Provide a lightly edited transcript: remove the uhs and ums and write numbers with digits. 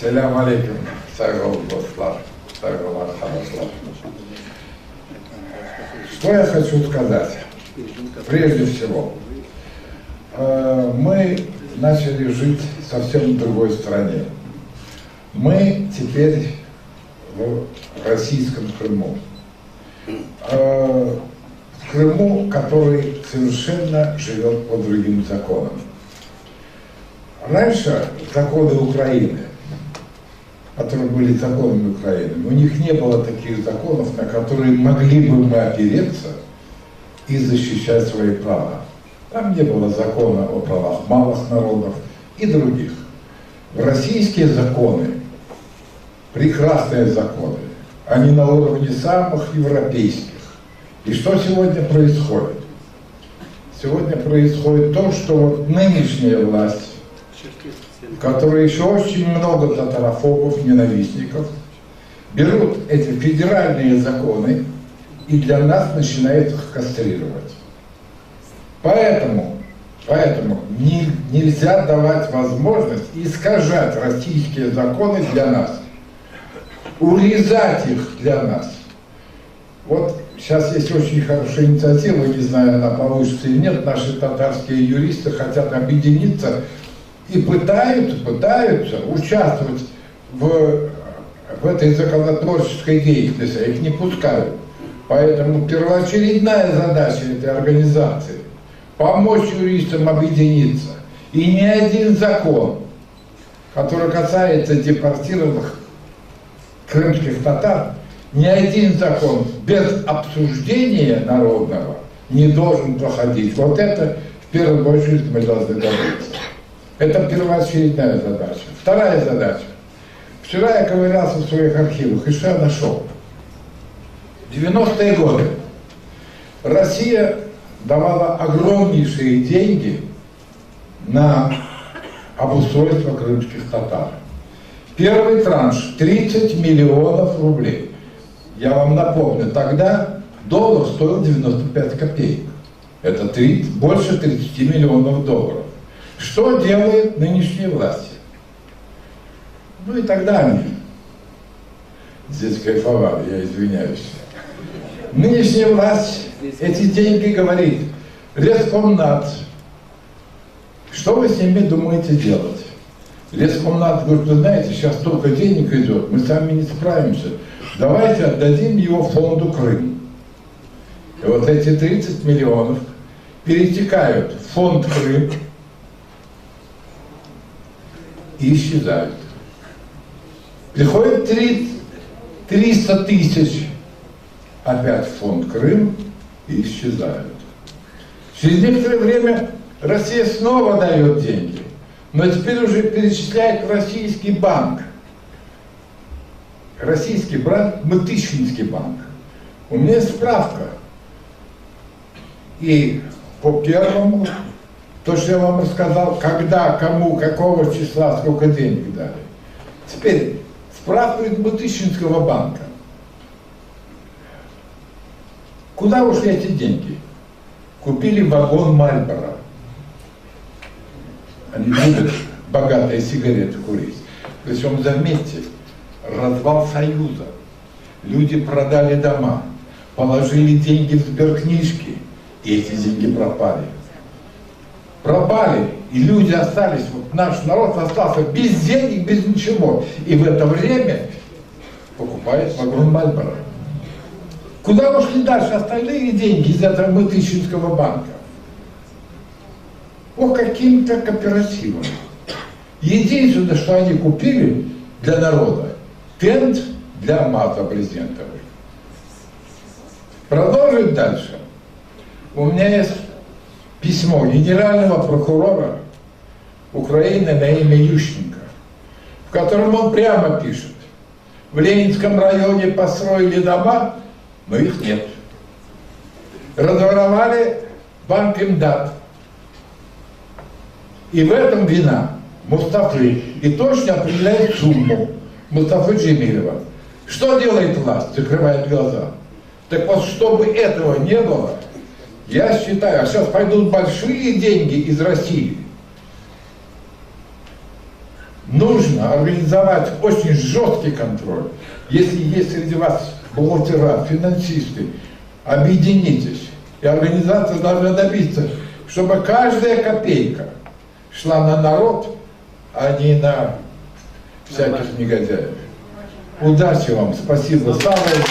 Селям алейкум, сайгол Господь, сайгол Архамаслав. Что я хочу сказать? Прежде всего, мы начали жить совсем в другой стране. Мы теперь в российском Крыму. В Крыму, который совершенно живет по другим законам. Раньше законы Украины, которые были законами Украины, у них не было таких законов, на которые могли бы мы опереться и защищать свои права. Там не было закона о правах малых народов и других. Российские законы, прекрасные законы, они на уровне самых европейских. И что сегодня происходит? Сегодня происходит то, что вот нынешняя власть, в которой еще очень много татарофобов, ненавистников, берут эти федеральные законы и для нас начинают их кастрировать. Поэтому нельзя давать возможность искажать российские законы для нас, урезать их для нас. Вот сейчас есть очень хорошая инициатива, не знаю, она получится или нет, наши татарские юристы хотят объединиться и пытаются участвовать в этой законотворческой деятельности, а их не пускают. Поэтому первоочередная задача этой организации – помочь юристам объединиться. И ни один закон, который касается депортированных крымских татар, ни один закон без обсуждения народного не должен проходить. Вот это в первую очередь мы должны добиться. Это первоочередная задача. Вторая задача. Вчера я ковырялся в своих архивах, и что я нашел? В 90-е годы Россия давала огромнейшие деньги на обустройство крымских татар. Первый транш – 30 миллионов рублей. Я вам напомню, тогда доллар стоил 95 копеек. Это больше 30 миллионов долларов. Что делает нынешняя власть? Ну и тогда они здесь кайфовали, я извиняюсь. Нынешняя власть эти деньги говорит: Рескомнадзор, что вы с ними думаете делать? Рескомнадзор говорит: вы знаете, сейчас столько денег идет, мы сами не справимся. Давайте отдадим его фонду Крым. И вот эти 30 миллионов перетекают в фонд Крым и исчезают. Приходит 300 тысяч опять в фонд Крым и исчезают. Через некоторое время Россия снова дает деньги, но теперь уже перечисляет в российский банк. Российский банк, Мытыщинский банк. У меня есть справка. И по первому, то, что я вам рассказал, когда, кому, какого числа, сколько денег дали. Теперь справка из Мытыщинского банка. Куда ушли эти деньги? Купили вагон Мальборо. Они любят богатые сигареты курить. Причем, заметьте, развал Союза. Люди продали дома, положили деньги в сберкнижки, и эти деньги пропали. Пропали, и люди остались, вот наш народ остался без денег, без ничего. И в это время покупает вагон Мальборо. Куда ушли дальше остальные деньги из этого Мытыщинского банка? По каким-то кооперативам. Единственное, что они купили для народа, тент для МАТа брезентовый. Продолжить дальше. У меня есть письмо генерального прокурора Украины на имя Ющенко, в котором он прямо пишет: в Ленинском районе построили дома, но их нет. Разворовали банк Имдат. И в этом вина Мустафы. И точно определяет сумму Мустафы Джемилева. Что делает власть? Закрывает глаза. Так вот, чтобы этого не было, я считаю, а сейчас пойдут большие деньги из России нужно организовать очень жесткий контроль. Если есть среди вас бухгалтера, финансисты, объединитесь. И организация должна добиться, чтобы каждая копейка шла на народ, а не на всяких негодяев. Удачи вам, спасибо. Слава Богу.